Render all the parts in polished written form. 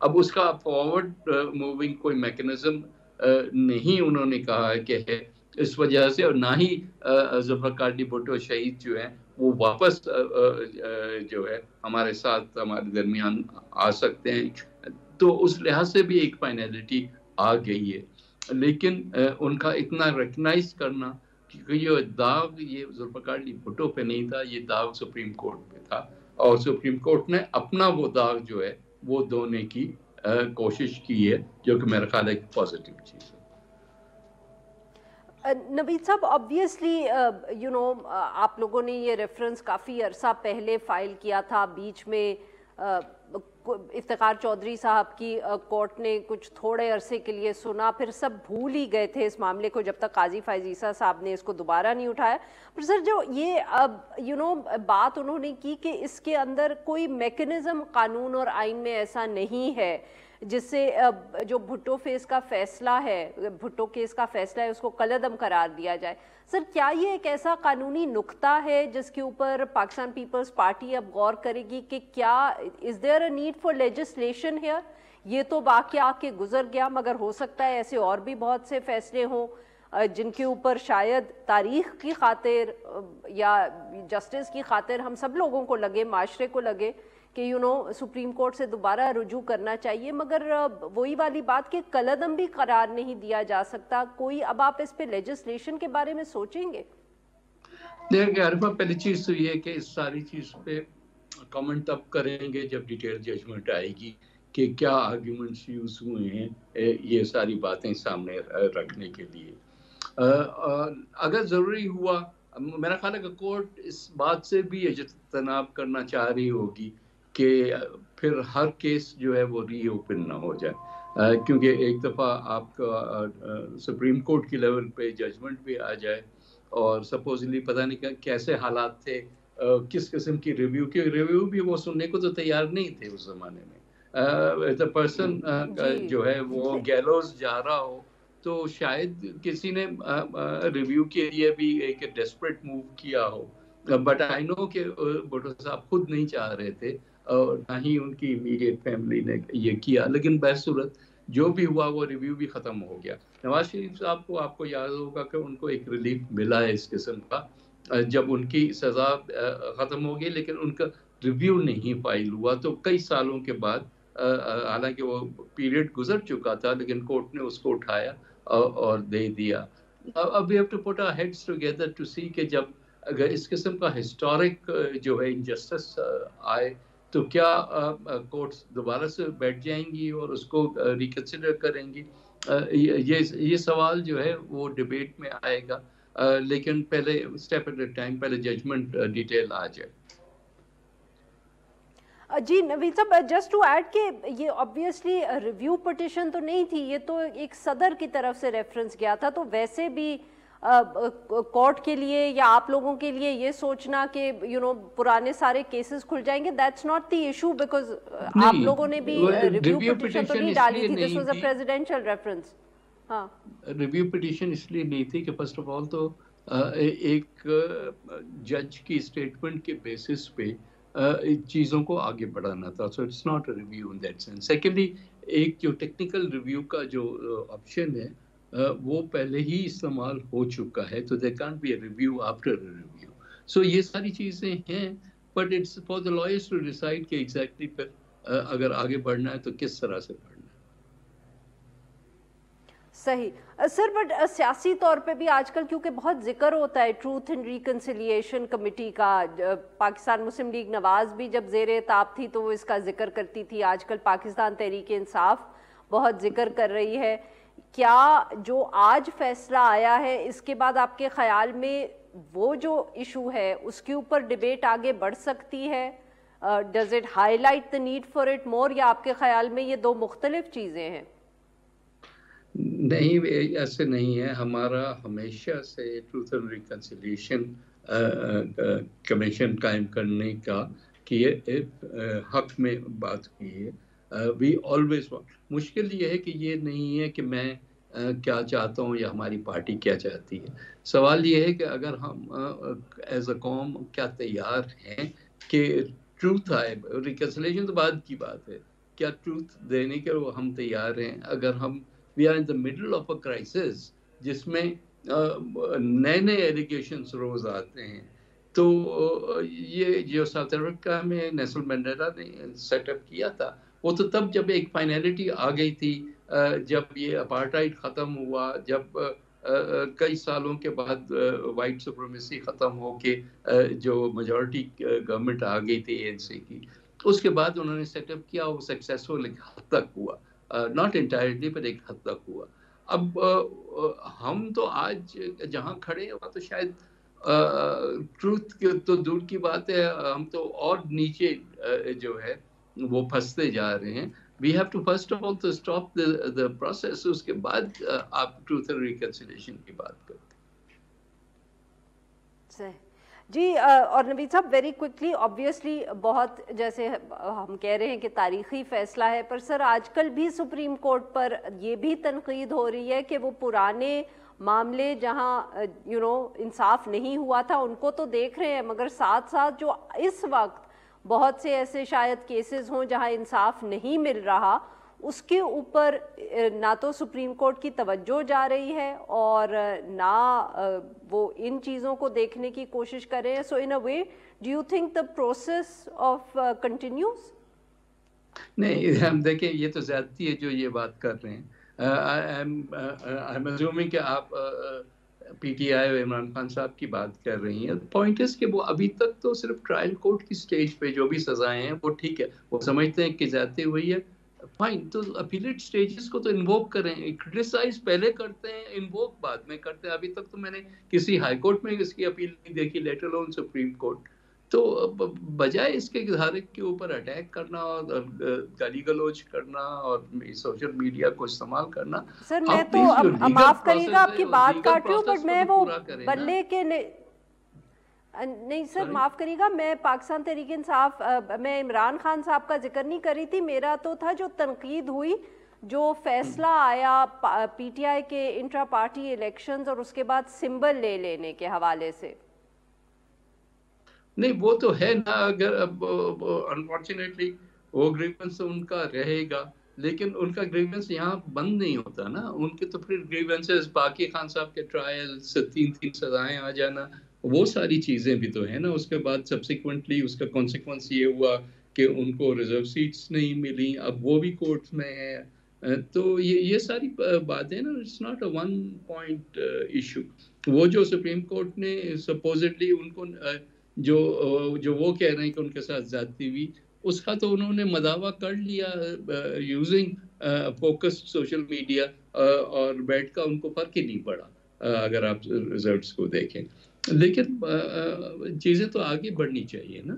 اب اس کا forward moving کوئی میکنزم نہیں انہوں نے کہا کہ ہے اس وجہ سے، اور نہ ہی ذوالفقار علی بھٹو شہید جو ہیں وہ واپس جو ہے ہمارے ساتھ ہمارے درمیان آ سکتے ہیں. تو اس لحاظ سے بھی ایک فائنلٹی آ گئی ہے. لیکن ان کا اتنا ریکگنائز کرنا کہ یہ داغ یہ ذوالفقار علی بھٹو پہ نہیں تھا، یہ داغ سپریم کورٹ پہ تھا، اور سپریم کورٹ نے اپنا وہ داغ جو ہے وہ دھونے کی کوشش کی ہے، جو کہ میرا خیال ہے ایک پازیٹیو چیز ہے. نوید صاحب، آبویسلی آپ لوگوں نے یہ ریفرنس کافی عرصہ پہلے فائل کیا تھا، بیچ میں افتخار چودھری صاحب کی کورٹ نے کچھ تھوڑے عرصے کے لیے سنا، پھر سب بھول ہی گئے تھے اس معاملے کو جب تک قاضی فائز عیسیٰ صاحب نے اس کو دوبارہ نہیں اٹھایا. پر سر جو یہ بات انہوں نے کی کہ اس کے اندر کوئی میکنزم قانون اور آئین میں ایسا نہیں ہے جس سے جو بھٹو فیس کا فیصلہ ہے، بھٹو کیس کا فیصلہ ہے، اس کو کالعدم قرار دیا جائے. سر کیا یہ ایک ایسا قانونی نقطہ ہے جس کے اوپر پاکستان پیپلز پارٹی اب غور کرے گی کہ کیا is there a need for legislation here? یہ تو واقعہ آ کے گزر گیا، مگر ہو سکتا ہے ایسے اور بھی بہت سے فیصلے ہوں جن کے اوپر شاید تاریخ کی خاطر یا جسٹس کی خاطر ہم سب لوگوں کو لگے، معاشرے کو لگے کہ سپریم کورٹ سے دوبارہ رجوع کرنا چاہیے، مگر وہی والی بات کہ کالعدم بھی قرار نہیں دیا جا سکتا. کوئی اب آپ اس پہ لیجسلیشن کے بارے میں سوچیں گے؟ دیکھیں عارفہ، پہلی چیز تو یہ ہے کہ اس ساری چیز پہ کامنٹ تب کریں گے جب ڈیٹیل ججمنٹ آئے گی کہ کیا آرگیومنٹس یوز ہوئے ہیں یہ ساری باتیں سامنے رکھنے کے لیے. اگر ضروری ہوا، میرا خیال ہے کہ کورٹ اس بات سے بھی اجتناب کرنا چاہ رہی ہوگی کہ پھر ہر کیس جو ہے وہ ری اوپن نہ ہو جائے، کیونکہ ایک دفعہ آپ کا سپریم کورٹ کی لیول پہ ججمنٹ بھی آ جائے اور سپوزلی پتہ نہیں کیسے حالات تھے، کس قسم کی ریویو بھی وہ سننے کو تو تیار نہیں تھے اس زمانے میں. پرسن جو ہے وہ گیلوز جا رہا ہو تو شاید کسی نے ریویو کے لیے بھی ایک ڈیسپریٹ موو کیا ہو، بٹ آئی نو کہ بھٹو صاحب خود نہیں چاہ رہے تھے اور نہ ہی ان کی امیڈیٹ فیملی نے یہ کیا، لیکن بہرصورت جو بھی ہوا وہ ریویو بھی ختم ہو گیا. نواز شریف صاحب کو آپ کو یاد ہوگا کہ ان کو ایک ریلیف ملا ہے اس قسم کا جب ان کی سزا ختم ہو گئی، لیکن ان کا ریویو نہیں فائل ہوا. تو کئی سالوں کے بعد، حالانکہ وہ پیریڈ گزر چکا تھا، لیکن کورٹ نے اس کو اٹھایا اور دے دیا. اب we have to put our heads together to see کہ جب اگر اس قسم کا ہسٹورک جو ہے انجسٹس آئے تو کیا کورٹس دوبارہ سے بیٹھ جائیں گی اور اس کو ریکنسیڈر کریں گی؟ یہ سوال جو ہے وہ ڈیبیٹ میں آئے گا، لیکن پہلے اسٹیپ ایٹ اے ٹائم، پہلے ججمنٹ ڈیٹیل آ جائے. جی نوید صاحب، جسٹ ٹو ایڈ کہ یہ آبویسلی ریویو پٹیشن تو نہیں تھی، یہ تو ایک صدر کی طرف سے ریفرنس گیا تھا، تو ویسے بھی کورٹ کے لیے یا آپ لوگوں کے لیے یہ سوچنا کہ پرانے سارے کیسز کھل جائیں گے، that's not the issue, because آپ لوگوں نے بھی ریویو پٹیشن تو نہیں ڈالی تھی، this was a presidential reference. ہاں، ریویو پٹیشن اس لیے نہیں تھی کہ فرسٹ آف آل تو ایک جج کی اسٹیٹمنٹ کے بیسس پہ چیزوں کو آگے بڑھانا تھا، so it's not a review in that sense. Secondly, ایک جو ٹیکنیکل ریویو کا جو آپشن ہے وہ پہلے ہی استعمال ہو چکا ہے، تو there can't be a review after a review. So یہ ساری چیزیں ہیں، but it's for the lawyers to decide کہ ایگزیکٹلی پھر اگر آگے بڑھنا ہے تو کس طرح سے بڑھنا ہے. صحیح سر، بٹ سیاسی طور پہ بھی آج کل کیونکہ بہت ذکر ہوتا ہے ٹروتھ اینڈ ریکنسیلیشن کمیٹی کا، پاکستان مسلم لیگ نواز بھی جب زیر طاب تھی تو وہ اس کا ذکر کرتی تھی، آج کل پاکستان تحریک انصاف بہت ذکر کر رہی ہے. کیا جو آج فیصلہ آیا ہے اس کے بعد آپ کے خیال میں وہ جو ایشو ہے اس کے اوپر ڈیبیٹ آگے بڑھ سکتی ہے؟ Does it high light the need for it more, یا آپ کے خیال میں یہ دو مختلف چیزیں ہیں؟ نہیں، ایسے نہیں ہے. ہمارا ہمیشہ سے ٹروتھ اینڈ ریکنسیلیشن کمیشن قائم کرنے کا کہ حق میں بات کی ہے. We always want. مشکل یہ ہے کہ یہ نہیں ہے کہ میں کیا چاہتا ہوں یا ہماری پارٹی کیا چاہتی ہے. سوال یہ ہے کہ اگر ہم ایز اے قوم کیا تیار ہیں کہ ٹروتھ آئے. ریکنسیلیشن تو بعد کی بات ہے کیا ٹروتھ دینے کے ہم تیار ہیں. اگر ہم we are in the middle of a crisis جس میں نئے نئے ایلیگیشنز روز آتے ہیں, تو یہ جو ساؤتھ افریقہ میں نیلسن منڈیلا نے سیٹ اپ کیا تھا, وہ تو تب جب ایک فائنلٹی آ گئی تھی, جب یہ اپارٹائڈ ختم ہوا, جب کئی سالوں کے بعد وائٹ سپریمیسی ختم ہو کے جو میجورٹی گورنمنٹ آ گئی تھی ANC کی, اس کے بعد انہوں نے سیٹ اپ کیا, وہ سکسیسفل ایک حد تک ہوا, ناٹ انٹائرلی پر ایک حد تک ہوا. اب ہم تو آج جہاں کھڑے ہیں وہاں تو شاید ٹروتھ تو دور کی بات ہے, ہم تو اور نیچے جو ہے وہ پھنستے جا رہے ہیں. We have to first of all to stop the process, اس کے بعد آپ ٹروتھ اور ریکنسیلیشن کی بات کرتے. جی اور نوید صاحب ویری کوئکلی, آبویسلی بہت جیسے ہم کہہ رہے ہیں کہ تاریخی فیصلہ ہے, پر سر آج کل بھی سپریم کورٹ پر یہ بھی تنقید ہو رہی ہے کہ وہ پرانے معاملے جہاں انصاف نہیں ہوا تھا ان کو تو دیکھ رہے ہیں, مگر ساتھ ساتھ جو اس وقت بہت سے ایسے شاید کیسز ہوں جہاں انصاف نہیں مل رہا, اس کے اوپر نہ تو سپریم کورٹ کی توجہ جا رہی ہے اور نہ وہ ان چیزوں کو دیکھنے کی کوشش کر رہے ہیں. So in a way do you think the process of continues? نہیں, ہم دیکھیں یہ تو زیادتی ہے جو یہ بات کر رہے ہیں. I'm assuming کہ آپ پی ٹی آئی اور عمران خان صاحب کی بات کر رہی ہیں. پوائنٹ اس کہ وہ ابھی تک تو صرف ٹرائل کورٹ کی سٹیج پہ جو بھی سزائیں ہیں وہ ٹھیک ہے, وہ سمجھتے ہیں کہ زیادتی ہوئی ہے, فائن, تو اپیلیٹ سٹیجز کو تو انووک کریں, کرٹیسائز پہلے کرتے ہیں, انووک بعد میں کرتے ہیں. ابھی تک تو میں نے کسی ہائی کورٹ میں اس کی اپیل نہیں دیکھی, لیٹ الون سپریم کورٹ. تو بجائے اس کے ہر ایک کے اوپر اٹیک کرنا اور گالی گلوچ کرنا اور سوشل میڈیا کو استعمال کرنا. سر میں تو معاف کریے گا آپ کی بات کاٹ رہی ہوں, بٹ میں وہ بلے کے نہیں سر معاف کریے گا, میں پاکستان تحریک انصاف, میں عمران خان صاحب کا ذکر نہیں کر رہی تھی. میرا تو تھا جو تنقید ہوئی, جو فیصلہ آیا پی ٹی آئی کے انٹرا پارٹی الیکشنز اور اس کے بعد سمبل لے لینے کے حوالے سے. نہیں وہ تو ہے نا, اگر اب انفارچونیٹلی وہ گریونس ان کا رہے گا, لیکن ان کا گریونس یہاں بند نہیں ہوتا نا. ان کے تو پھر گریونسز باقی خان صاحب کے ٹرائل سے 3 سزائیں آ جانا, وہ ساری چیزیں بھی تو ہیں نا. اس کے بعد سبسیکوینٹلی اس کا کانسیکوینس یہ ہوا کہ ان کو ریزرو سیٹس نہیں ملی, اب وہ بھی کورٹس میں ہے. تو یہ ساری باتیں نا, it's not a one point issue. وہ جو سپریم کورٹ نے سپوزٹلی ان کو جو وہ کہہ رہے ہیں کہ ان کے ساتھ زیادتی ہوئی, اس کا تو انہوں نے مداوع کر لیا یوزنگ فوکسڈ سوشل میڈیا, اور بیٹھ کا ان کو فرق ہی نہیں پڑا اگر آپ ریزلٹس کو دیکھیں. لیکن چیزیں تو آگے بڑھنی چاہیے نا.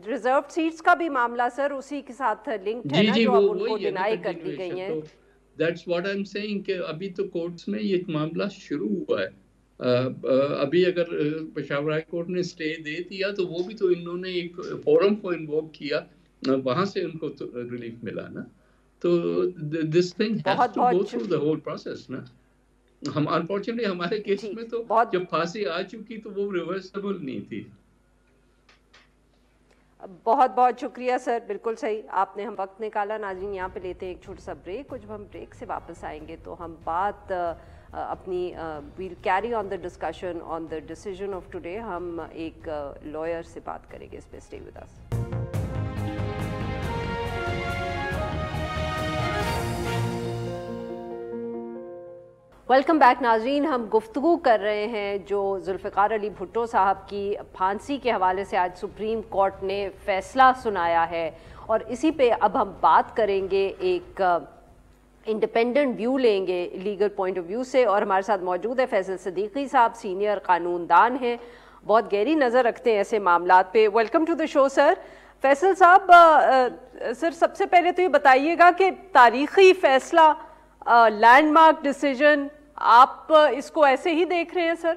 ریزرو سیٹس کا بھی معاملہ سر اسی کے ساتھ لنکڈ ہے نا, جو اب ان کو ڈینائی کر دی گئی ہیں. That's what I'm saying کہ ابھی تو کورٹس میں یہ معاملہ شروع ہوا ہے. ابھی اگر پشاور ہائی کورٹ نے اسٹے دے دیا تو وہ بھی تو انہوں نے ایک فورم کو انووک کیا, وہاں سے ان کو ریلیف ملا نا. تو this thing has to go through the whole process نا. ہم انفارچونیٹلی ہمارے کیس میں تو جب پھانسی آ چکی تو وہ ریورسیبل نہیں تھی. بہت بہت شکریہ سر, بالکل صحیح آپ نے ہم وقت نکالا. ناظرین یہاں پہ لیتے ہیں ایک چھوٹا سا بریک, اور جب ہم بریک سے واپس آئیں گے تو ہم بات اپنی we'll carry on the discussion on the decision of today. ہم ایک لائر سے بات کریں گے اس پہ. Stay with us. Welcome back ناظرین, ہم گفتگو کر رہے ہیں جو ذوالفقار علی بھٹو صاحب کی پھانسی کے حوالے سے آج سپریم کورٹ نے فیصلہ سنایا ہے, اور اسی پہ اب ہم بات کریں گے, ایک انڈیپینڈنٹ ویو لیں گے لیگل پوائنٹ آف ویو سے. اور ہمارے ساتھ موجود ہے فیصل صدیقی صاحب, سینئر قانون دان ہیں, بہت گہری نظر رکھتے ہیں ایسے معاملات پہ. ویلکم ٹو دا شو سر. فیصل صاحب, سر سب سے پہلے تو یہ بتائیے گا کہ تاریخی فیصلہ, لینڈ مارک ڈیسیژن, آپ اس کو ایسے ہی دیکھ رہے ہیں سر؟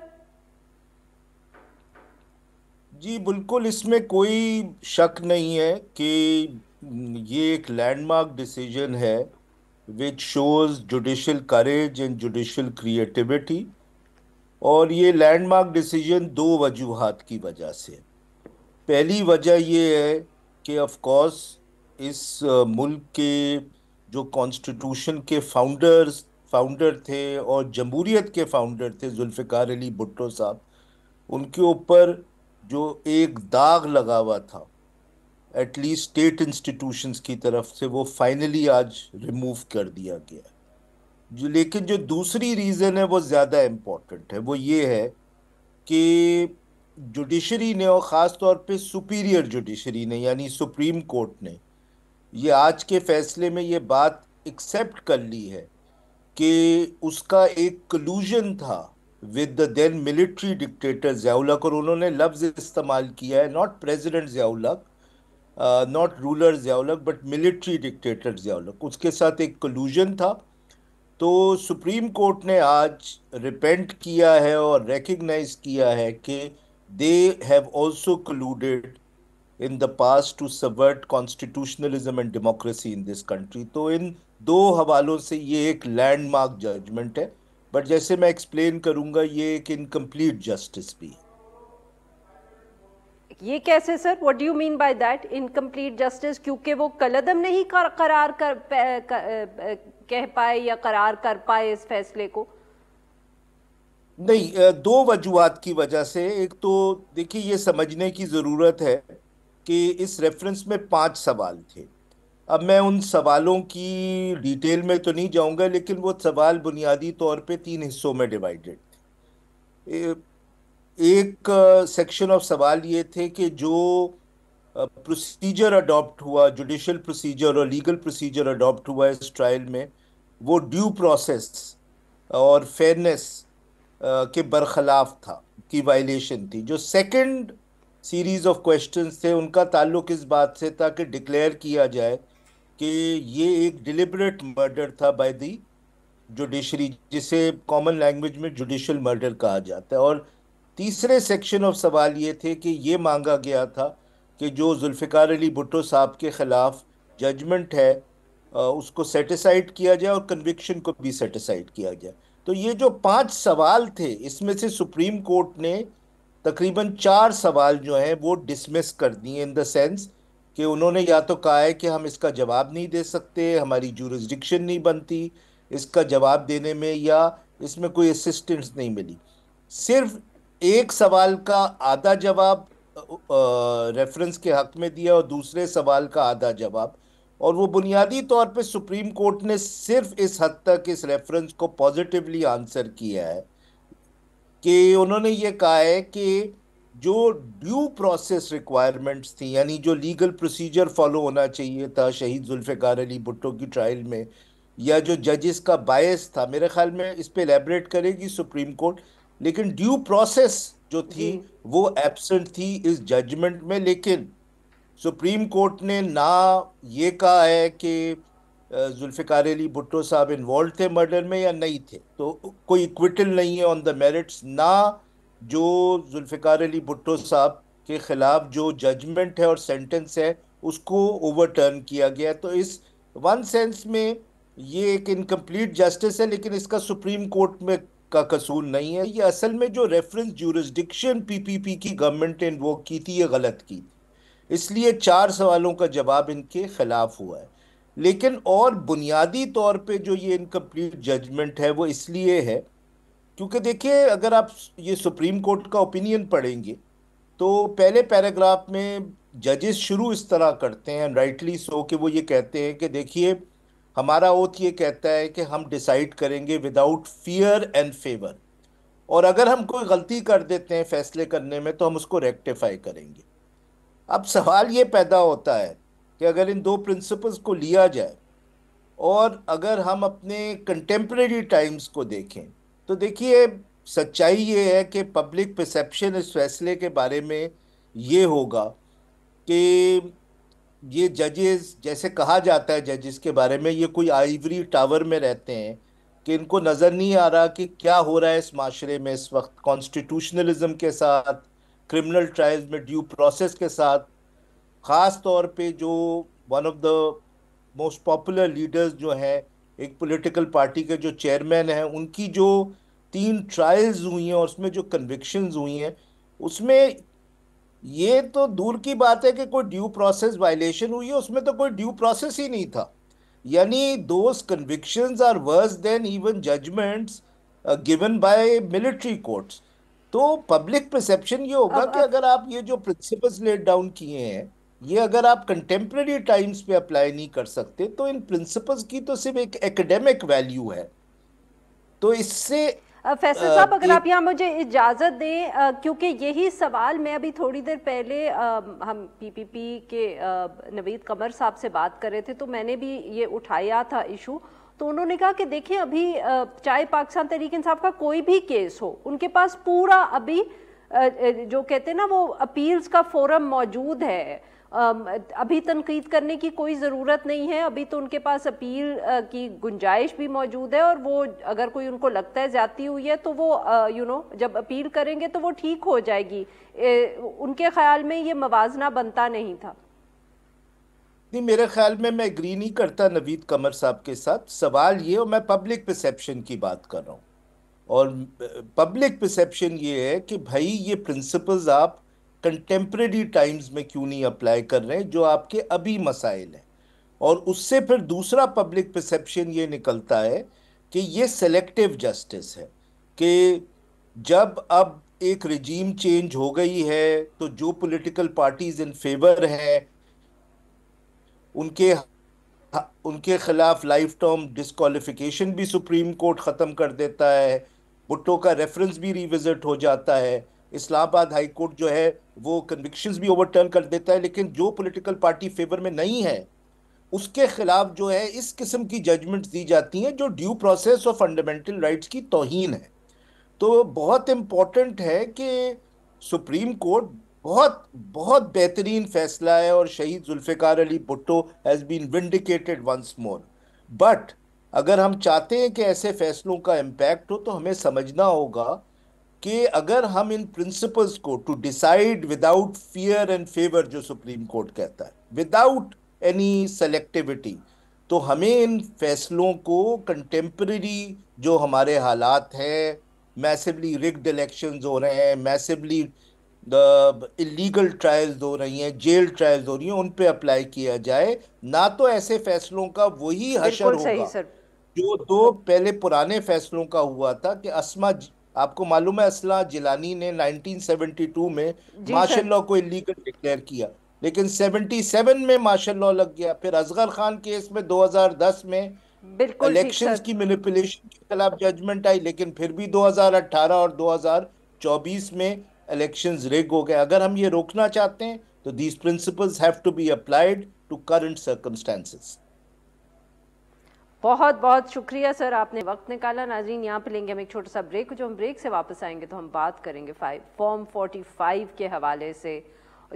جی بالکل, اس میں کوئی شک نہیں ہے کہ یہ ایک لینڈ مارک ڈیسیژن ہے which shows judicial courage and judicial creativity. اور یہ لینڈ مارک ڈیسیژن 2 وجوہات کی وجہ سے. پہلی وجہ یہ ہے کہ آف کورس اس ملک کے جو کانسٹیٹیوشن کے فاؤنڈر تھے اور جمہوریت کے فاؤنڈر تھے ذوالفقار علی بھٹو صاحب، ان کے اوپر جو ایک داغ لگا ہوا تھا ایٹ لیسٹ اسٹیٹ انسٹیٹیوشنز کی طرف سے، وہ فائنلی آج ریموو کر دیا گیا ہے۔ لیکن جو دوسری ریزن ہے وہ زیادہ امپورٹنٹ ہے، وہ یہ ہے کہ جوڈیشری نے، اور خاص طور پہ سپیریئر جوڈیشری نے یعنی سپریم کورٹ نے، یہ آج کے فیصلے میں یہ بات ایکسیپٹ کر لی ہے کہ اس کا ایک کلوژن تھا with the then military dictator Zia ul-Haq, اور انہوں نے لفظ استعمال کیا ہے not president Zia ul Haq, not roller Zia ul Haq but military dictator Zia الحق، اس کے ساتھ ایک کلوژن تھا۔ تو سپریم کورٹ نے آج ریپینٹ کیا ہے اور ریکگنائز کیا ہے کہ they have also clouded in the past to subvert constitutionalism and democracy in this country۔ تو ان دو حوالوں سے یہ ایک لینڈ مارک ججمنٹ ہے، بٹ جیسے میں ایکسپلین کروں گا یہ ایک انکمپلیٹ جسٹس بھی ہے۔ یہ کیسے سر؟ what do you mean by that incomplete justice؟ کیونکہ وہ کالعدم نہیں قرار کہہ پائے یا قرار کر پائے اس فیصلے کو؟ نہیں، دو وجوہات کی وجہ سے۔ ایک تو دیکھیے یہ سمجھنے کی ضرورت ہے کہ اس ریفرنس میں 5 سوال تھے۔ اب میں ان سوالوں کی ڈیٹیل میں تو نہیں جاؤں گا، لیکن وہ سوال بنیادی طور پہ 3 حصوں میں ڈیوائیڈڈ تھے۔ ایک سیکشن آف سوال یہ تھے کہ جو پروسیجر اڈاپٹ ہوا، جوڈیشل پروسیجر اور لیگل پروسیجر اڈاپٹ ہوا اس ٹرائل میں، وہ ڈیو پروسیس اور فیئرنیس کے برخلاف تھا، کی وائلیشن تھی۔ جو سیکنڈ سیریز آف کویسچنز تھے ان کا تعلق اس بات سے تھا کہ ڈکلیئر کیا جائے کہ یہ ایک ڈیلیبریٹ مرڈر تھا بائی دی جوڈیشری، جسے کامن لینگویج میں جوڈیشل مرڈر کہا جاتا ہے۔ اور تیسرے سیکشن آف سوال یہ تھے کہ یہ مانگا گیا تھا کہ جو ذوالفقار علی بھٹو صاحب کے خلاف ججمنٹ ہے اس کو سیٹیسائیڈ کیا جائے اور کنوکشن کو بھی سیٹیسائیڈ کیا جائے۔ تو یہ جو 5 سوال تھے اس میں سے سپریم کورٹ نے تقریباً 4 سوال جو ہیں وہ ڈسمس کر دیے، ان دا سینس کہ انہوں نے یا تو کہا ہے کہ ہم اس کا جواب نہیں دے سکتے، ہماری جورسڈکشن نہیں بنتی اس کا جواب دینے میں، یا اس میں کوئی اسسٹنس نہیں ملی۔ صرف ایک سوال کا آدھا جواب ریفرنس کے حق میں دیا اور دوسرے سوال کا آدھا جواب، اور وہ بنیادی طور پہ سپریم کورٹ نے صرف اس حد تک اس ریفرنس کو پازیٹیولی آنسر کیا ہے کہ انہوں نے یہ کہا ہے کہ جو ڈیو پروسیس ریکوائرمنٹس تھیں، یعنی جو لیگل پروسیجر فالو ہونا چاہیے تھا شہید ذوالفقار علی بھٹو کی ٹرائل میں، یا جو ججز کا بائس تھا، میرے خیال میں اس پہ ایلیبریٹ کرے گی سپریم کورٹ، لیکن ڈیو پروسیس جو تھی وہ ایبسنٹ تھی اس ججمنٹ میں۔ لیکن سپریم کورٹ نے نہ یہ کہا ہے کہ ذوالفقار علی بھٹو صاحب انوالوڈ تھے مرڈر میں یا نہیں تھے، تو کوئی ایکویٹل نہیں ہے آن دا میرٹس، نہ جو ذوالفقار علی بھٹو صاحب کے خلاف جو ججمنٹ ہے اور سینٹنس ہے اس کو اوور ٹرن کیا گیا۔ تو اس ون سینس میں یہ ایک انکمپلیٹ جسٹس ہے، لیکن اس کا سپریم کورٹ میں کا قصور نہیں ہے۔ یہ اصل میں جو ریفرنس جورسڈکشن PPP کی گورنمنٹ نے انووک کی تھی یہ غلط کی تھی، اس لیے 4 سوالوں کا جواب ان کے خلاف ہوا ہے۔ لیکن اور بنیادی طور پہ جو یہ انکمپلیٹ ججمنٹ ہے وہ اس لیے ہے کیونکہ دیکھیں اگر آپ یہ سپریم کورٹ کا اوپینین پڑھیں گے تو پہلے پیراگراف میں ججز شروع اس طرح کرتے ہیں، رائٹلی سو، کہ وہ یہ کہتے ہیں کہ دیکھیے ہمارا اوتھ یہ کہتا ہے کہ ہم ڈیسائیڈ کریں گے وداؤٹ فیئر اینڈ فیور، اور اگر ہم کوئی غلطی کر دیتے ہیں فیصلے کرنے میں تو ہم اس کو ریکٹیفائی کریں گے۔ اب سوال یہ پیدا ہوتا ہے کہ اگر ان 2 پرنسپلز کو لیا جائے اور اگر ہم اپنے کنٹمپریری ٹائمز کو دیکھیں تو دیکھیے سچائی یہ ہے کہ پبلک پرسیپشن اس فیصلے کے بارے میں یہ ہوگا کہ یہ ججز، جیسے کہا جاتا ہے ججز کے بارے میں، یہ کوئی آئیوری ٹاور میں رہتے ہیں کہ ان کو نظر نہیں آ رہا کہ کیا ہو رہا ہے اس معاشرے میں اس وقت، کانسٹیٹیوشنلزم کے ساتھ، کرمنل ٹرائلز میں ڈیو پروسیس کے ساتھ، خاص طور پہ جو one of the most popular leaders جو ہیں ایک پولیٹیکل پارٹی کے جو چیئرمین ہیں، ان کی جو 3 ٹرائلز ہوئی ہیں اور اس میں جو کنوکشنز ہوئی ہیں اس میں یہ تو دور کی بات ہے کہ کوئی ڈیو پروسیس وائلیشن ہوئی ہے، اس میں تو کوئی ڈیو پروسیس ہی نہیں تھا. یعنی those convictions are worse than even judgements given by military courts. تو پبلک پرسیپشن یہ ہوگا کہ اب اگر آپ یہ جو پرنسپلز لیٹ ڈاؤن کیے ہیں، یہ اگر آپ کنٹمپریری ٹائمز پہ اپلائی نہیں کر سکتے تو ان پرنسپلز کی تو صرف ایک ایکڈیمک ویلیو ہے. تو اس سے فیصل صاحب اگر آپ ایک یہاں مجھے اجازت دیں، کیونکہ یہی سوال میں ابھی تھوڑی دیر پہلے ہم پی پی پی کے نوید قمر صاحب سے بات کر رہے تھے تو میں نے بھی یہ اٹھایا تھا ایشو. تو انہوں نے کہا کہ دیکھیں ابھی چاہے پاکستان تحریک انصاف کا کوئی بھی کیس ہو، ان کے پاس پورا ابھی جو کہتے ہیں نا وہ اپیلز کا فورم موجود ہے. ابھی تنقید کرنے کی کوئی ضرورت نہیں ہے، ابھی تو ان کے پاس اپیل کی گنجائش بھی موجود ہے، اور وہ اگر کوئی ان کو لگتا ہے زیادتی ہوئی ہے تو وہ جب اپیل کریں گے تو وہ ٹھیک ہو جائے گی. ان کے خیال میں یہ موازنہ بنتا نہیں تھا. نہیں، میرے خیال میں اگری نہیں کرتا نوید قمر صاحب کے ساتھ. سوال یہ، اور میں پبلک پرسیپشن کی بات کر رہا ہوں، اور پبلک پرسیپشن یہ ہے کہ بھائی یہ پرنسپلز آپ کنٹمپریری ٹائمز میں کیوں نہیں اپلائی کر رہے ہیں جو آپ کے ابھی مسائل ہیں. اور اس سے پھر دوسرا پبلک پرسیپشن یہ نکلتا ہے کہ یہ سلیکٹیو جسٹس ہے، کہ جب اب ایک رجیم چینج ہو گئی ہے تو جو پولیٹیکل پارٹیز ان فیور ہیں ان کے خلاف لائف ٹرم ڈسکوالیفیکیشن بھی سپریم کورٹ ختم کر دیتا ہے، بھٹو کا ریفرنس بھی ریوزٹ ہو جاتا ہے، اسلام آباد ہائی کورٹ جو ہے وہ کنوکشنز بھی اوور ٹرن کر دیتا ہے. لیکن جو پولیٹیکل پارٹی فیور میں نہیں ہے اس کے خلاف جو ہے اس قسم کی ججمنٹس دی جاتی ہیں جو ڈیو پروسیس اور فنڈامنٹل رائٹس کی توہین ہے. تو بہت امپورٹنٹ ہے کہ سپریم کورٹ بہت بہت بہترین فیصلہ ہے، اور شہید Zulfiqar Ali Bhutto has been vindicated once more. But اگر ہم چاہتے ہیں کہ ایسے فیصلوں کا امپیکٹ ہو تو ہمیں سمجھنا ہوگا کہ اگر ہم ان پرنسپلز کو to decide without fear and favour, جو سپریم کورٹ کہتا ہے، وداؤٹ اینی سلیکٹیوٹی، تو ہمیں ان فیصلوں کو کنٹمپریری جو ہمارے حالات ہیں، میسیولی رگڈ الیکشنز ہو رہے ہیں، میسیولی اللیگل ٹرائلز ہو رہی ہیں، جیل ٹرائلز ہو رہی ہیں، ان پہ اپلائی کیا جائے. نہ تو ایسے فیصلوں کا وہی حشر بالکل صحیح ہوگا سر. جو دو پہلے پرانے فیصلوں کا ہوا تھا کہ آپ کو معلوم ہے اسما جیلانی نے 1972 میں جی سر. مارشل لاء کو اللیگل ڈکلیئر کیا، لیکن 77 میں مارشل لاء لگ گیا. پھر اصغر خان کیس میں 2010 میں بالکل ٹھیک سر. الیکشنز کی مینیپولیشن کے خلاف ججمنٹ آئی، لیکن پھر بھی 2018 اور 2024 میں الیکشنز ریگ ہو گئے. اگر ہم یہ روکنا چاہتے ہیں تو these principles have to be applied to current circumstances. بہت بہت شکریہ سر، آپ نے وقت نکالا. ناظرین یہاں پہ لیں گے ہم ایک چھوٹا سا بریک. جو ہم بریک سے واپس آئیں گے تو ہم بات کریں گے فارم 45 کے حوالے سے،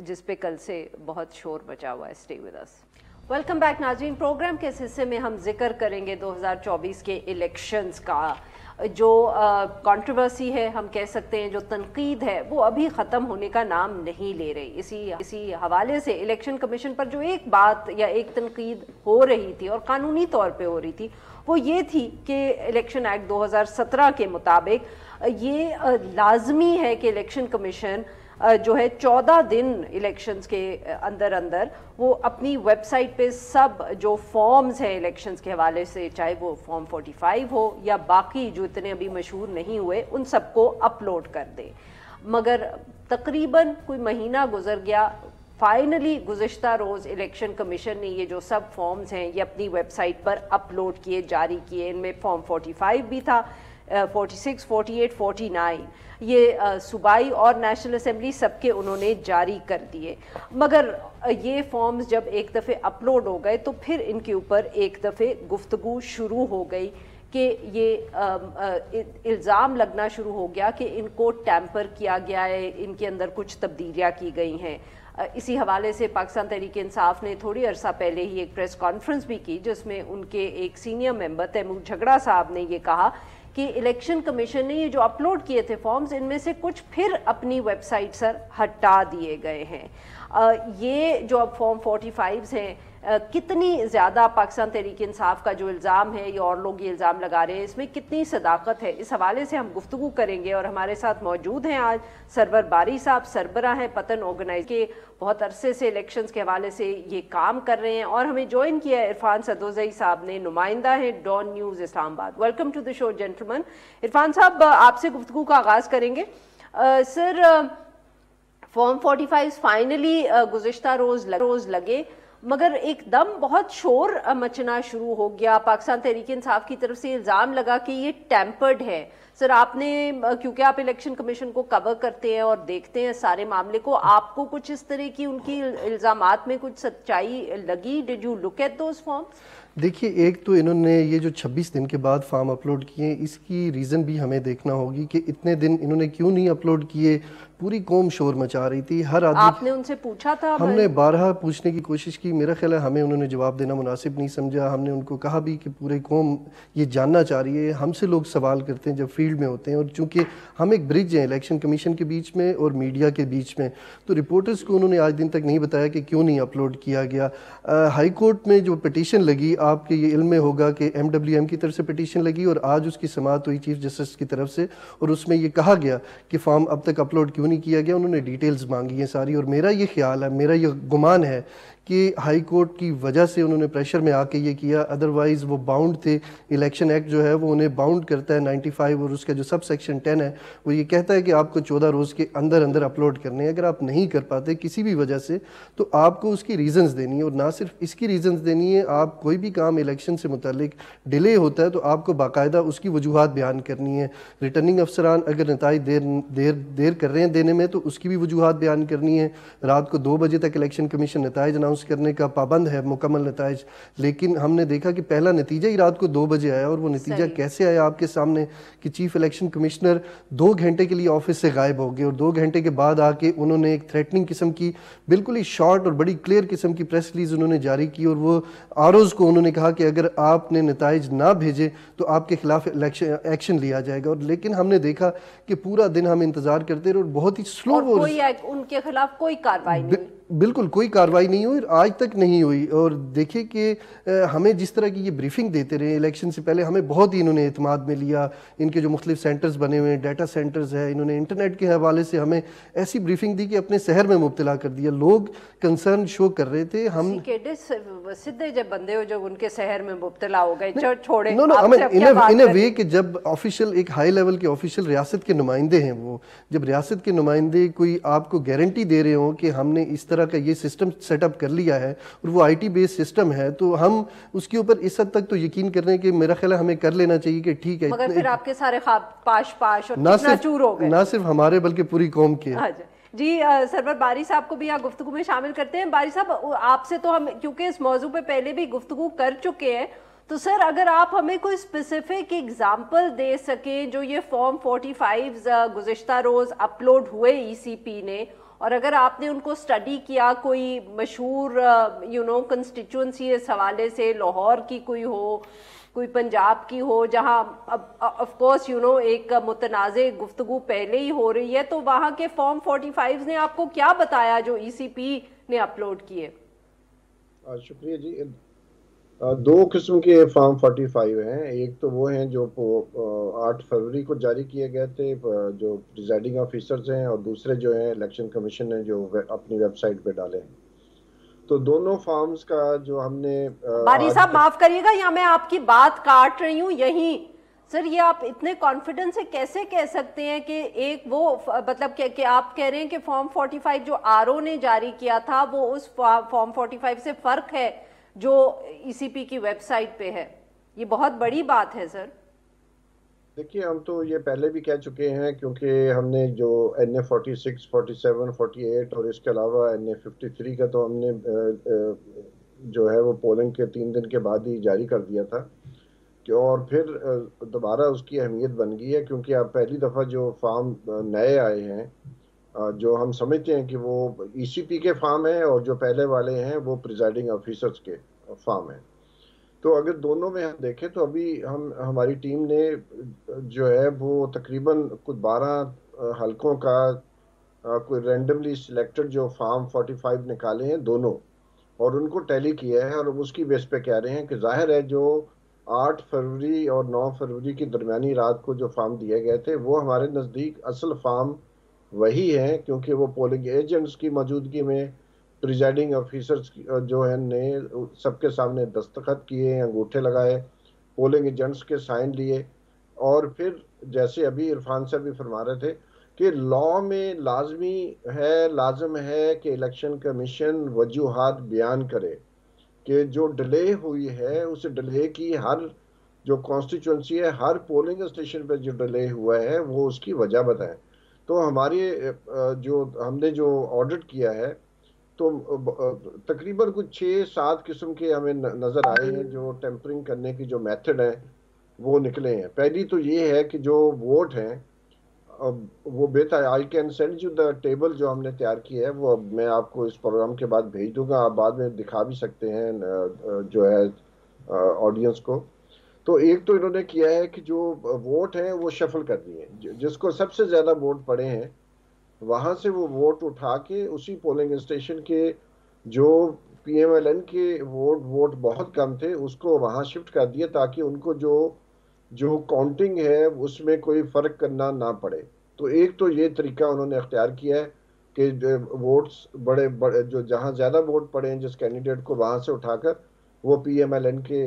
جس پہ کل سے بہت شور مچا ہوا ہے. Stay with us. Welcome back ناظرین. پروگرام کے اس حصے میں ہم ذکر کریں گے 2024 کے الیکشنز کا. جو کنٹروورسی ہے، ہم کہہ سکتے ہیں جو تنقید ہے، وہ ابھی ختم ہونے کا نام نہیں لے رہی. اسی حوالے سے الیکشن کمیشن پر جو ایک بات یا ایک تنقید ہو رہی تھی اور قانونی طور پہ ہو رہی تھی وہ یہ تھی کہ الیکشن ایکٹ 2017 کے مطابق یہ لازمی ہے کہ الیکشن کمیشن جو ہے 14 دن الیکشنز کے اندر وہ اپنی ویب سائٹ پہ سب جو فارمز ہیں الیکشنز کے حوالے سے، چاہے وہ فارم 45 ہو یا باقی جو اتنے ابھی مشہور نہیں ہوئے، ان سب کو اپلوڈ کر دے. مگر تقریباً کوئی مہینہ گزر گیا، فائنلی گزشتہ روز الیکشن کمیشن نے یہ جو سب فارمز ہیں یہ اپنی ویب سائٹ پر اپلوڈ کیے، جاری کیے. ان میں فارم 45 بھی تھا، 46 48 49 یہ صوبائی اور نیشنل اسمبلی سب کے انہوں نے جاری کر دیے. مگر یہ فارمز جب ایک دفعہ اپلوڈ ہو گئے تو پھر ان کے اوپر ایک دفعہ گفتگو شروع ہو گئی کہ یہ الزام لگنا شروع ہو گیا کہ ان کو ٹیمپر کیا گیا ہے، ان کے اندر کچھ تبدیلیاں کی گئی ہیں. اسی حوالے سے پاکستان تحریک انصاف نے تھوڑی عرصہ پہلے ہی ایک پریس کانفرنس بھی کی جس میں ان کے ایک سینئر ممبر تیمور جھگڑا صاحب نے یہ کہا کہ الیکشن کمیشن نے یہ جو اپلوڈ کیے تھے فارمز، ان میں سے کچھ پھر اپنی ویب سائٹ سے ہٹا دیے گئے ہیں. یہ جو اب فارم 45 ہیں کتنی زیادہ پاکستان تحریک انصاف کا جو الزام ہے یا اور لوگ یہ الزام لگا رہے ہیں اس میں کتنی صداقت ہے، اس حوالے سے ہم گفتگو کریں گے. اور ہمارے ساتھ موجود ہیں آج سرور باری صاحب، سربراہ ہیں پتن آرگنائز کے، بہت عرصے سے الیکشنز کے حوالے سے یہ کام کر رہے ہیں. اور ہمیں جوائن کیا ہے عرفان سدوزئی صاحب نے، نمائندہ ہیں ڈان نیوز اسلام آباد. ویلکم ٹو دی شو جنٹلمن. عرفان صاحب آپ سے گفتگو کا آغاز کریں گے. سر فارم 45 فائنلی گزشتہ روز لگے، مگر ایک دم بہت شور مچنا شروع ہو گیا. پاکستان تحریک انصاف کی طرف سے الزام لگا کہ یہ ٹیمپرڈ ہے. سر آپ نے، کیونکہ آپ الیکشن کمیشن کو کور کرتے ہیں اور دیکھتے ہیں سارے معاملے کو، آپ کو کچھ اس طرح کی ان کی الزامات میں کچھ سچائی لگی؟ Did you look at those forms? دیکھیے، ایک تو انہوں نے یہ جو 26 دن کے بعد فارم اپلوڈ کیے، اس کی ریزن بھی ہمیں دیکھنا ہوگی کہ اتنے دن انہوں نے کیوں نہیں اپلوڈ کیے. پوری قوم شور مچا رہی تھی، ہر آدمی. آپ نے ان سے پوچھا تھا؟ ہم نے بارہا پوچھنے کی کوشش کی، میرا خیال ہے ہمیں انہوں نے جواب دینا مناسب نہیں سمجھا. ہم نے ان کو کہا بھی کہ پوری قوم یہ جاننا چاہ رہی ہے، ہم سے لوگ سوال کرتے ہیں جب فیلڈ میں ہوتے ہیں، اور چونکہ ہم ایک برج ہیں الیکشن کمیشن کے بیچ میں اور میڈیا کے بیچ میں، تو رپورٹرز کو انہوں نے آج دن تک نہیں بتایا کہ کیوں نہیں اپلوڈ کیا گیا. ہائی کورٹ میں جو پٹیشن لگی، آپ کے یہ علم میں ہوگا کہ MWM کی طرف سے پٹیشن لگی اور آج اس کی سماعت ہوئی چیف جسٹس کی طرف سے، اور اس میں یہ کہا گیا کہ فارم اب تک اپلوڈ کیوں نہیں کیا گیا. انہوں نے ڈیٹیلز مانگی ہیں ساری، اور میرا یہ خیال ہے، میرا یہ گمان ہے کہ ہائی کورٹ کی وجہ سے انہوں نے پریشر میں آ کے یہ کیا، ادروائز وہ باؤنڈ تھے. الیکشن ایکٹ جو ہے وہ انہیں باؤنڈ کرتا ہے 95، اور اس کا جو سب سیکشن 10 ہے وہ یہ کہتا ہے کہ آپ کو 14 روز کے اندر اپلوڈ کرنے ہیں. اگر آپ نہیں کر پاتے کسی بھی وجہ سے تو آپ کو اس کی ریزنز دینی ہے، اور نہ صرف اس کی ریزنز دینی ہے، آپ کوئی بھی کام الیکشن سے متعلق ڈیلے ہوتا ہے تو آپ کو باقاعدہ اس کی وجوہات بیان کرنی ہے. ریٹرننگ افسران اگر نتائج دیر کر رہے ہیں دینے میں تو اس کی بھی وجوہات بیان کرنی ہے. رات کو 2 بجے تک الیکشن کمیشن نتائج اناؤنس کرنے کا پابند ہے، مکمل نتائج، لیکن ہم نے دیکھا کہ پہلا نتیجہ ہی رات کو 2 بجے آیا. اور وہ نتیجہ کیسے آیا آپ کے سامنے کہ چیف الیکشن کمشنر 2 گھنٹے کے لیے آفس سے غائب ہو گئے، اور 2 گھنٹے کے بعد آ کے انہوں نے ایک تھریٹننگ قسم کی بالکل ہی شارٹ اور بڑی کلیئر قسم کی پریس ریلیز انہوں نے جاری کی، اور وہ آروز کو انہوں نے کہا کہ اگر آپ نے نتائج نہ بھیجے تو آپ کے خلاف ایکشن لیا جائے گا. اور لیکن ہم نے دیکھا کہ پورا دن ہم انتظار کرتے رہے اور بہت ہی سلو، کوئی ان کے خلاف کوئی کارروائی نہیں ہوئی. بالکل کوئی کارروائی نہیں ہوئی، آج تک نہیں ہوئی. اور دیکھیں کہ ہمیں جس طرح کی یہ بریفنگ دیتے رہے الیکشن سے پہلے، ہمیں بہت ہی انہوں نے اعتماد میں لیا. ان کے جو مختلف سینٹرز بنے ہوئے ہیں، ڈیٹا سینٹرز ہے، انہوں نے انٹرنیٹ کے حوالے سے ہمیں ایسی بریفنگ دی کہ اپنے سحر میں مبتلا کر دیا. لوگ کنسرن شو کر رہے تھے. ہم سیدھے جب بندے ہو جب ان کے سحر میں مبتلا ہو گئے، چھوڑے ان اے وے کہ جب آفیشل ایک ہائی لیول کے آفیشل ریاست کے نمائندے ہیں، وہ جب ریاست کے نمائندے کوئی آپ کو گارنٹی دے رہے ہوں کہ ہم نے اس طرح کا یہ سسٹم سیٹ اپ کر لیا ہے اور وہ IT بیس سسٹم ہے، تو ہم اس کے اوپر اس حد تک تو یقین کر رہے ہیں کہ میرا خیال ہے ہمیں کر لینا چاہیے کہ ٹھیک ہے. مگر پھر آپ کے سارے خواب پاش اور کتنا چور ہو گئے، نہ صرف ہمارے بلکہ پوری قوم کے. جی سرور باری صاحب کو بھی یہاں گفتگو میں شامل کرتے ہیں. باری صاحب، آپ سے تو ہم کیونکہ اس موضوع پہ پہلے بھی گفتگو کر چکے ہیں، تو سر اگر آپ ہمیں کوئی اسپیسیفک ایگزامپل دے سکیں جو یہ فارم 45 گزشتہ روز اپلوڈ ہوئے ECP نے، اور اگر آپ نے ان کو اسٹڈی کیا، کوئی مشہور کنسٹیچوئنسی اس حوالے سے، لاہور کی کوئی ہو، کوئی پنجاب کی ہو، جہاں آف کورس ایک متنازع گفتگو پہلے ہی ہو رہی ہے، تو وہاں کے فارم 45 نے آپ کو کیا بتایا جو ECP نے اپلوڈ کیے؟ شکریہ جی. 2 قسم کے فارم 45 ہیں. ایک تو وہ ہیں جو 8 فروری کو جاری کیے گئے تھے جو پریزائڈنگ آفیسرز ہیں، اور دوسرے جو ہیں الیکشن کمیشن نے جو اپنی ویب سائٹ پہ ڈالے ہیں. تو دونوں فارمز کا جو ہم نے باری صاحب معاف کریے گا، یا میں آپ کی بات کاٹ رہی ہوں یہیں. سر یہ آپ اتنے کانفیڈنس سے کیسے کہہ سکتے ہیں کہ ایک وہ مطلب کہ آپ کہہ رہے ہیں کہ فارم 45 جو RO نے جاری کیا تھا وہ اس فارم 45 سے فرق ہے جو ECP کی ویب سائٹ پہ ہے؟ یہ بہت بڑی بات ہے سر. دیکھیے، ہم تو یہ پہلے بھی کہہ چکے ہیں، کیونکہ ہم نے جو NA 46, 47, 48 اور اس کے علاوہ NA 53 کا تو ہم نے جو ہے وہ پولنگ کے 3 دن کے بعد ہی جاری کر دیا تھا، اور پھر دوبارہ اس کی اہمیت بن گئی ہے، کیونکہ اب پہلی دفعہ جو فارم نئے آئے ہیں جو ہم سمجھتے ہیں کہ وہ ECP کے فارم ہیں، اور جو پہلے والے ہیں وہ پریزائڈنگ آفیسرز کے فارم ہیں. تو اگر دونوں میں ہم دیکھیں تو ابھی ہماری ٹیم نے جو ہے وہ تقریباً کچھ 12 حلقوں کا کوئی رینڈملی سلیکٹڈ جو فارم 45 نکالے ہیں دونوں، اور ان کو ٹیلی کیا ہے، اور اس کی بیس پہ کہہ رہے ہیں کہ ظاہر ہے جو 8 فروری اور 9 فروری کی درمیانی رات کو جو فارم دیے گئے تھے وہ ہمارے نزدیک اصل فارم وہی ہیں، کیونکہ وہ پولنگ ایجنٹس کی موجودگی میں پریزائڈنگ آفیسرز جو ہیں نے سب کے سامنے دستخط کیے، انگوٹھے لگائے، پولنگ ایجنٹس کے سائن لیے، اور پھر جیسے ابھی عرفان صاحب بھی فرما رہے تھے کہ لا میں لازم ہے کہ الیکشن کمیشن وجوہات بیان کرے کہ جو ڈیلے ہوئی ہے اس ڈیلے کی ہر جو کانسٹیچوئنسی ہے، ہر پولنگ اسٹیشن پہ جو ڈیلے ہوا ہے وہ اس کی وجہ بتائیں۔ تو ہماری جو ہم نے جو آڈٹ کیا ہے تو تقریباً کچھ 6-7 قسم کے ہمیں نظر آئے ہیں جو ٹیمپرنگ کرنے کی جو میتھڈ ہیں وہ نکلے ہیں۔ پہلی تو یہ ہے کہ جو ووٹ ہیں وہ بہتر، I can send you the table جو ہم نے تیار کی ہے، وہ میں آپ کو اس پروگرام کے بعد بھیج دوں گا، آپ بعد میں دکھا بھی سکتے ہیں جو ہے آڈینس کو۔ تو ایک تو انہوں نے کیا ہے کہ جو ووٹ ہیں وہ شفل کر دیے، جس کو سب سے زیادہ ووٹ پڑے ہیں وہاں سے وہ ووٹ اٹھا کے اسی پولنگ اسٹیشن کے جو پی ایم ایل این کے ووٹ بہت کم تھے اس کو وہاں شفٹ کر دیا تاکہ ان کو جو کاؤنٹنگ ہے اس میں کوئی فرق کرنا نہ پڑے۔ تو ایک تو یہ طریقہ انہوں نے اختیار کیا ہے کہ ووٹس بڑے جو جہاں زیادہ ووٹ پڑے ہیں جس کینڈیڈیٹ کو وہاں سے اٹھا کر وہ پی ایم ایل این کے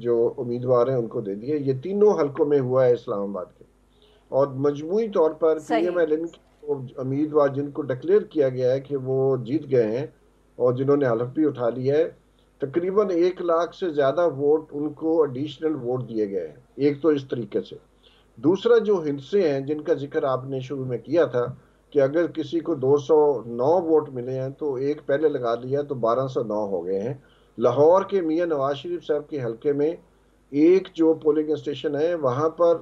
جو امیدوار ہیں ان کو دے دیے۔ یہ تینوں حلقوں میں ہوا ہے اسلام آباد کے، اور مجموعی طور پر پی ایم ایل این کے امیدوار جن کو ڈکلیئر کیا گیا ہے کہ وہ جیت گئے ہیں اور جنہوں نے حلف بھی اٹھا لیا ہے، تقریباً 1 لاکھ سے زیادہ ووٹ ان کو ایڈیشنل ووٹ دیے گئے ہیں۔ ایک تو اس طریقے سے۔ دوسرا جو ہندسے ہیں جن کا ذکر آپ نے شروع میں کیا تھا کہ اگر کسی کو 209 ووٹ ملے ہیں تو ایک پہلے لگا لیا تو 1209 ہو گئے ہیں۔ لاہور کے میاں نواز شریف صاحب کے حلقے میں ایک جو پولنگ اسٹیشن ہے وہاں پر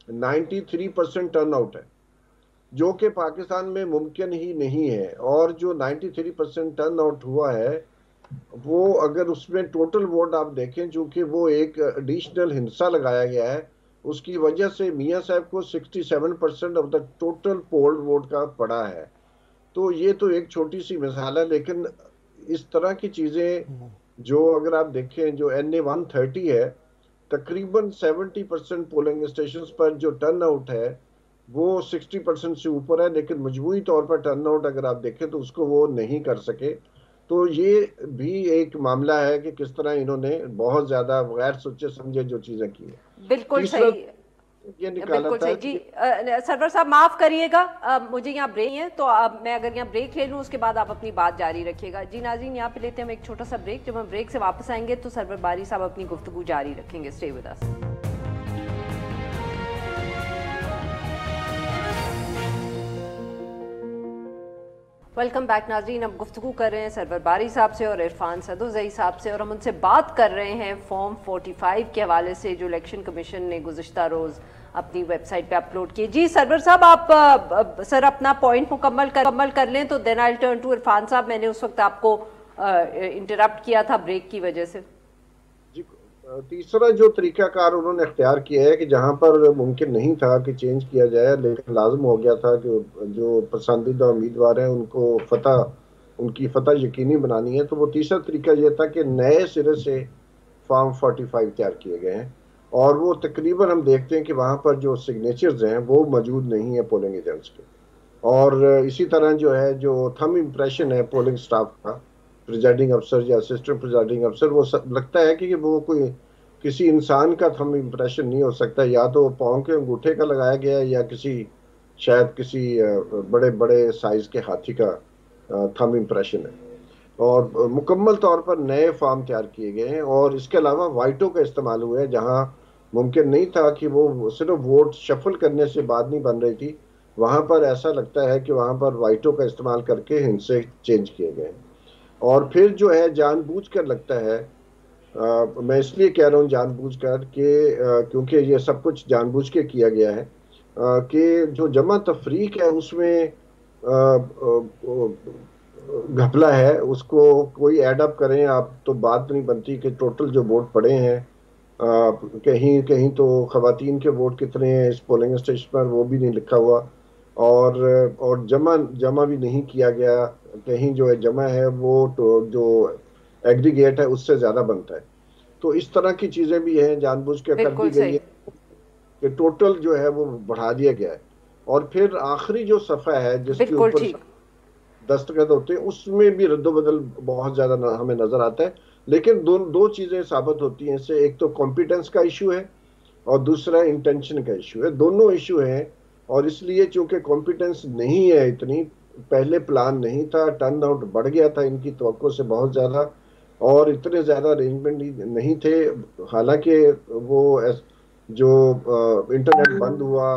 93% ٹرن آؤٹ ہے، جو کہ پاکستان میں ممکن ہی نہیں ہے۔ اور جو 93% ٹرن آؤٹ ہوا ہے وہ اگر اس میں ٹوٹل ووٹ آپ دیکھیں چونکہ وہ ایک ایڈیشنل ہندسہ لگایا گیا ہے، اس کی وجہ سے میاں صاحب کو 67% of the total pulled vote کا پڑا ہے۔ تو یہ تو ایک چھوٹی سی مثال ہے، لیکن اس طرح کی چیزیں جو اگر آپ دیکھیں جو این اے 130 ہے تقریباً 70% پولنگ اسٹیشنز پر جو ٹرن آؤٹ ہے وہ 60% سے اوپر ہے، لیکن مجموعی طور پر ٹرن آؤٹ اگر آپ دیکھیں تو اس کو وہ نہیں کر سکے۔ تو یہ بھی ایک معاملہ ہے کہ کس طرح انہوں نے بہت زیادہ غیر سوچے سمجھے جو چیزیں کی ہیں۔ بالکل صحیح، یہ نکالا بالکل تھا صحیح۔ جی سرور صاحب معاف کریے گا، مجھے یہاں بریک ہے تو میں اگر یہاں بریک لے لوں اس کے بعد آپ اپنی بات جاری رکھیے گا۔ جی ناظرین یہاں پہ لیتے ہیں ہم ایک چھوٹا سا بریک، جب ہم بریک سے واپس آئیں گے تو سرور باری صاحب اپنی گفتگو جاری رکھیں گے۔ Stay with us. Welcome back ناظرین، ہم گفتگو کر رہے ہیں سرور باری صاحب سے اور عرفان صدوزئی صاحب سے، اور ہم ان سے بات کر رہے ہیں فارم 45 کے حوالے سے جو الیکشن کمیشن نے گزشتہ روز اپنی ویب سائٹ پہ اپلوڈ کی۔ جی سرور صاحب آپ سر اپنا پوائنٹ مکمل کر لیں تو دین آئی ٹرن ٹو عرفان صاحب۔ میں نے اس وقت آپ کو انٹرپٹ کیا تھا بریک کی وجہ سے۔ جی تیسرا جو طریقہ کار انہوں نے اختیار کیا ہے کہ جہاں پر ممکن نہیں تھا کہ چینج کیا جائے لیکن لازم ہو گیا تھا کہ جو پسندیدہ امیدوار ہیں ان کی فتح یقینی بنانی ہے، تو وہ تیسرا طریقہ یہ تھا کہ نئے سرے سے فارم 45 تیار کیے گئے ہیں، اور وہ تقریباً ہم دیکھتے ہیں کہ وہاں پر جو سگنیچرز ہیں وہ موجود نہیں ہیں پولنگ ایجنٹس کے، اور اسی طرح جو ہے جو تھم امپریشن ہے پولنگ سٹاف کا، پریزائڈنگ افسر یا اسسٹنٹ پریزائڈنگ افسر، وہ لگتا ہے کہ وہ کوئی کسی انسان کا تھم امپریشن نہیں ہو سکتا، یا تو پاؤں کے انگوٹھے کا لگایا گیا ہے یا شاید کسی بڑے بڑے سائز کے ہاتھی کا تھم امپریشن ہے، اور مکمل طور پر نئے فارم تیار کیے گئے ہیں۔ اور اس کے علاوہ وائٹوں کا استعمال ہوا ہے جہاں ممکن نہیں تھا کہ وہ صرف ووٹ شفل کرنے سے بات نہیں بن رہی تھی، وہاں پر ایسا لگتا ہے کہ وہاں پر وائٹوں کا استعمال کر کے ہندسے چینج کیے گئے ہیں۔ اور پھر جو ہے جان بوجھ کر لگتا ہے، میں اس لیے کہہ رہا ہوں جان بوجھ کر کہ کیونکہ یہ سب کچھ جان بوجھ کے کیا گیا ہے کہ جو جمع تفریق ہے اس میں گھپلا ہے، اس کو کوئی ایڈ اپ کریں آپ تو بات نہیں بنتی کہ ٹوٹل جو ووٹ پڑے ہیں کہیں تو خواتین کے ووٹ کتنے ہیں اس پولنگ اسٹیشن پر وہ بھی نہیں لکھا ہوا، اور جمع بھی نہیں کیا گیا کہیں جو جمع ہے وہ جو ایگریگیٹ ہے اس سے زیادہ بنتا ہے. تو اس طرح کی چیزیں بھی ہیں جان بوجھ کے کر دی گئی ہے کہ ٹوٹل جو ہے وہ بڑھا دیا گیا ہے. اور پھر آخری جو صفحہ ہے جس کے اوپر دستخط ہوتے ہیں اس میں بھی رد و بدل بہت زیادہ ہمیں نظر آتا ہے. لیکن دو چیزیں ثابت ہوتی ہیں اس سے, ایک تو کمپیٹنس کا ایشو ہے اور دوسرا انٹینشن کا ایشو ہے. دونوں ایشو ہیں, اور اس لیے چونکہ کمپیٹنس نہیں ہے اتنی, پہلے پلان نہیں تھا, ٹرن آؤٹ بڑھ گیا تھا ان کی توقع سے بہت زیادہ, اور اتنے زیادہ ارینجمنٹ نہیں تھے. حالانکہ وہ جو انٹرنیٹ بند ہوا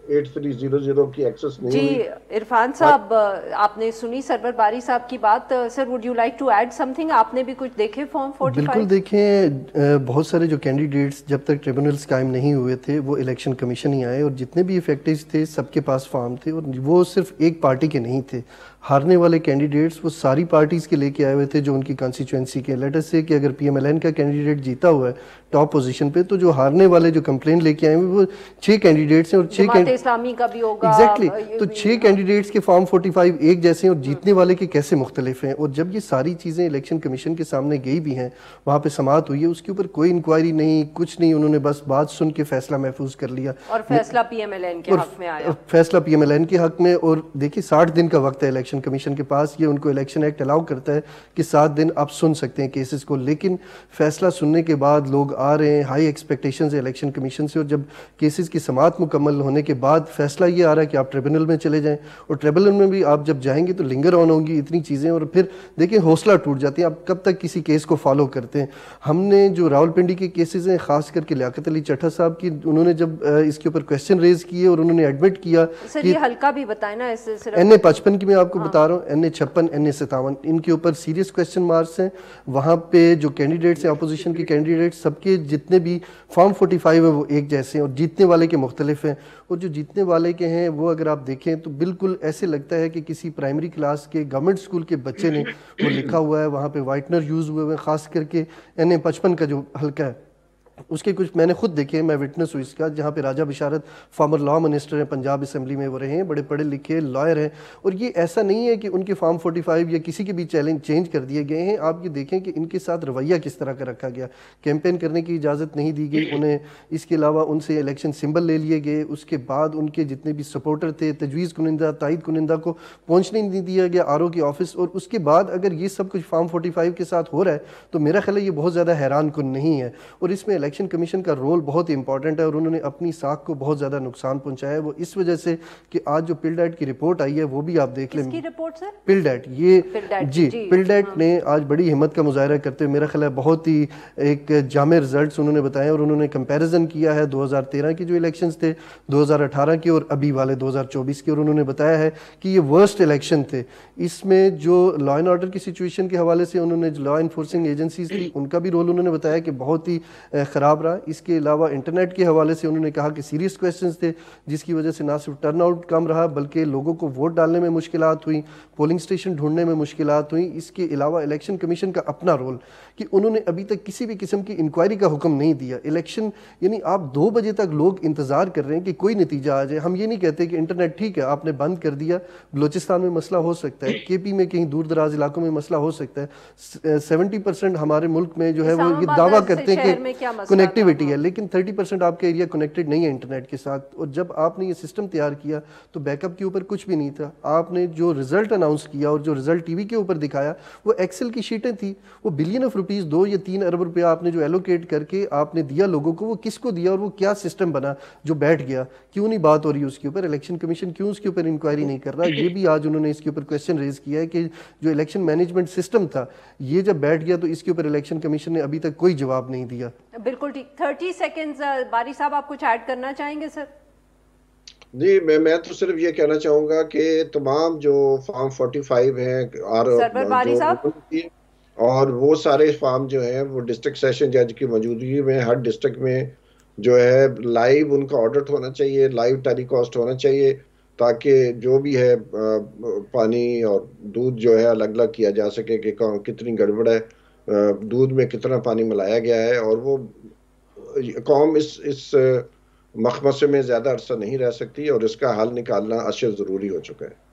8300 کی ایکسس نہیں ہوئی. جی عرفان صاحب, آپ نے سنی سرور باری صاحب کی بات. Sir would you like to add something? آپ نے بھی کچھ دیکھے فارم 45؟ بالکل دیکھیں, بہت سارے جو کینڈیڈیٹس جب تک ٹریبونلز قائم نہیں ہوئے تھے وہ الیکشن کمیشن ہی آئے, اور جتنے بھی افیکٹوز تھے سب کے پاس فارم تھے, اور وہ صرف ایک پارٹی کے نہیں تھے. ہارنے والے کینڈیڈیٹس وہ ساری پارٹیز کے لے کے آئے ہوئے تھے جو ان کی کانسٹیچوئنسی کے. لیٹ اس سے کہ اگر پی ایم ایل این کا کینڈیڈیٹ جیتا ہوا ہے ٹاپ پوزیشن پہ, تو جو ہارنے والے جو کمپلین لے کے آئے ہوئے وہ 6 کینڈیڈیٹس ہیں, اور 6 اسلامی کا بھی ہوگا ایگزیکٹلی, تو 6 کینڈیڈیٹس کے فارم 45 ایک جیسے ہیں اور جیتنے والے کے کیسے مختلف ہیں. اور جب یہ ساری چیزیں الیکشن کمیشن کے سامنے گئی بھی ہیں, وہاں پہ سماعت ہوئی ہے, اس کے اوپر کوئی انکوائری نہیں, کچھ نہیں, انہوں نے بس بات سن کے فیصلہ محفوظ کر لیا, اور فیصلہ پی ایم ایل این کے حق میں آیا. فیصلہ پی ایم ایل این کے حق میں. اور دیکھیے 60 دن کا وقت ہے الیکشن کمیشن کے پاس, یہ ان کو الیکشن ایکٹ الاؤ کرتا ہے کہ 7 دن آپ سن سکتے ہیں کیسز کو. لیکن فیصلہ سننے کے بعد لوگ آ رہے ہیں, ہائی ایکسپیکٹیشنز ہیں الیکشن کمیشن سے, اور جب کیسز کی سماعت مکمل ہونے کے بعد فیصلہ یہ آ رہا ہے کہ آپ ٹریبونل میں چلے جائیں, اور ٹریبونل میں بھی آپ جب جائیں گے تو لنگر آن ہوں گی اتنی چیزیں, اور پھر دیکھیں حوصلہ ٹوٹ جاتی ہے. آپ کب تک کسی کیس کو فالو کرتے ہیں؟ ہم نے جو راولپنڈی کے کیسز ہیں, خاص کر کے لیاقت علی چٹھا صاحب کی, انہوں نے جب اس کے اوپر کویسچن ریز کیے اور انہوں نے ایڈمٹ کیا, سر یہ حلقہ بھی بتائیں نا, اس صرف این اے 55 کی میں آپ کو بتا رہا ہوں, این اے 56, این اے 57, ان کے اوپر سیریس کویسچن مارکس ہیں. وہاں پہ جو کینڈیڈیٹس ہیں اپوزیشن کے کینڈیڈیٹس, سب کے جتنے بھی فارم 45 ہیں وہ ایک جیسے ہیں, اور جیتنے والے کے مختلف ہیں. اور جو جیتنے والے کے ہیں وہ اگر آپ دیکھیں تو بالکل ایسے لگتا ہے کہ کسی پرائمری کلاس کے گورنمنٹ اسکول کے بچے نے وہ لکھا ہوا ہے. وہاں پہ وائٹنر یوز ہوئے ہوئے, خاص کر کے این اے 55 کا جو حلقہ ہے اس کے کچھ میں نے خود دیکھے, میں وٹنس ہوں اس کا, جہاں پہ راجہ بشارت فارمر لا منسٹر ہیں, پنجاب اسمبلی میں وہ رہے ہیں, بڑے پڑھے لکھے لائر ہیں. اور یہ ایسا نہیں ہے کہ ان کے فارم 45 یا کسی کے بھی چینج کر دیے گئے ہیں. آپ یہ دیکھیں کہ ان کے ساتھ رویہ کس طرح کا رکھا گیا. کیمپین کرنے کی اجازت نہیں دی گئی انہیں, اس کے علاوہ ان سے الیکشن سمبل لے لیے گئے. اس کے بعد ان کے جتنے بھی سپورٹر تھے, تجویز کنندہ, تائید کنندہ کو پہنچنے نہیں دیا گیا آر او کے آفس. اور اس کے بعد اگر یہ سب کچھ فارم 45 کے ساتھ ہو رہا ہے تو میرا خیال ہے یہ بہت زیادہ حیران کن نہیں ہے. اور اس میں الیکشن کمیشن کا رول بہت امپورٹنٹ ہے, اور انہوں نے اپنی ساکھ کو بہت زیادہ نقصان پہنچایا ہے. وہ اس وجہ سے کہ آج جو پلڈیٹ کی رپورٹ آئی ہے وہ بھی آپ دیکھ لیں. کس کی رپورٹ سر؟ پلڈیٹ, یہ جی پلڈیٹ نے آج بڑی ہمت کا مظاہرہ کرتے ہوئے میرا خیال ہے بہت ہی ایک جامع رزلٹس انہوں نے بتائے, اور انہوں نے کمپیریزن کیا ہے 2013 کے جو الیکشنز تھے, 2018 کے اور ابھی والے 2024 کے, اور انہوں نے بتایا ہے کہ یہ ورسٹ الیکشن تھے. اس میں جو لا اینڈ آرڈر کی سچویشن کے حوالے سے انہوں نے جو لا انفورسنگ ایجنسیز تھی ان کا بھی رول انہوں نے بتایا کہ بہت ہی خراب رہا. اس کے علاوہ انٹرنیٹ کے حوالے سے انہوں نے کہا کہ سیریس کویسچنز تھے, جس کی وجہ سے نہ صرف ٹرن آؤٹ کم رہا بلکہ لوگوں کو ووٹ ڈالنے میں مشکلات ہوئیں, پولنگ سٹیشن ڈھونڈنے میں مشکلات ہوئیں. اس کے علاوہ الیکشن کمیشن کا اپنا رول کہ انہوں نے ابھی تک کسی بھی قسم کی انکوائری کا حکم نہیں دیا. الیکشن یعنی آپ 2 بجے تک لوگ انتظار کر رہے ہیں کہ کوئی نتیجہ آ جائے. ہم یہ نہیں کہتے کہ انٹرنیٹ ٹھیک ہے آپ نے بند کر دیا, بلوچستان میں مسئلہ ہو سکتا ہے, کے پی میں کہیں دور دراز علاقوں میں مسئلہ ہو سکتا ہے. 70% ہمارے ملک میں جو ہے وہ یہ دعویٰ کرتے ہیں کہ کنیکٹیوٹی ہے, لیکن 30% آپ کا ایریا کنیکٹڈ نہیں ہے انٹرنیٹ کے ساتھ. اور جب آپ نے یہ سسٹم تیار کیا تو بیک اپ کے اوپر کچھ بھی نہیں تھا. آپ نے جو رزلٹ اناؤنس کیا اور جو رزلٹ ٹی وی کے اوپر دکھایا وہ ایکسل کی شیٹیں تھیں. وہ بلین آف روپیز 2 یا 3 ارب روپیہ آپ نے جو ایلوکیٹ کر کے آپ نے دیا لوگوں کو, وہ کس کو دیا اور وہ کیا سسٹم بنا جو بیٹھ گیا؟ کیوں نہیں بات ہو رہی اس کے اوپر؟ الیکشن کمیشن کیوں اس کے اوپر انکوائری نہیں کر رہا؟ یہ بھی آج انہوں نے اس کے اوپر کویسچن ریز کیا ہے کہ جو الیکشن مینجمنٹ سسٹم تھا یہ جب بیٹھ گیا تو اس کے اوپر الیکشن کمیشن نے ابھی تک کوئی جواب نہیں دیا. بالکل ٹھیک. 30 سیکنڈز باری صاحب آپ کچھ ایڈ کرنا چاہیں گے سر؟ جی میں تو صرف یہ کہنا چاہوں گا کہ تمام جو فارم 45 ہیں سرور باری صاحب, اور وہ سارے فارم جو ہیں وہ ڈسٹرکٹ سیشن جج کی موجودگی میں ہر ڈسٹرکٹ میں جو ہے لائیو ان کا آڈٹ ہونا چاہیے, لائیو ٹیلی کاسٹ ہونا چاہیے, تاکہ جو بھی ہے پانی اور دودھ جو ہے الگ الگ کیا جا سکے کہ کتنی گڑبڑ ہے, دودھ میں کتنا پانی ملایا گیا ہے. اور وہ قوم اس مخمصے میں زیادہ عرصہ نہیں رہ سکتی, اور اس کا حل نکالنا اشد ضروری ہو چکا ہے.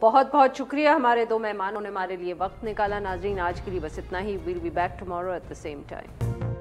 بہت بہت شکریہ ہمارے دو مہمانوں نے ہمارے لیے وقت نکالا. ناظرین آج کے لیے بس اتنا ہی. We'll be back tomorrow at the same time.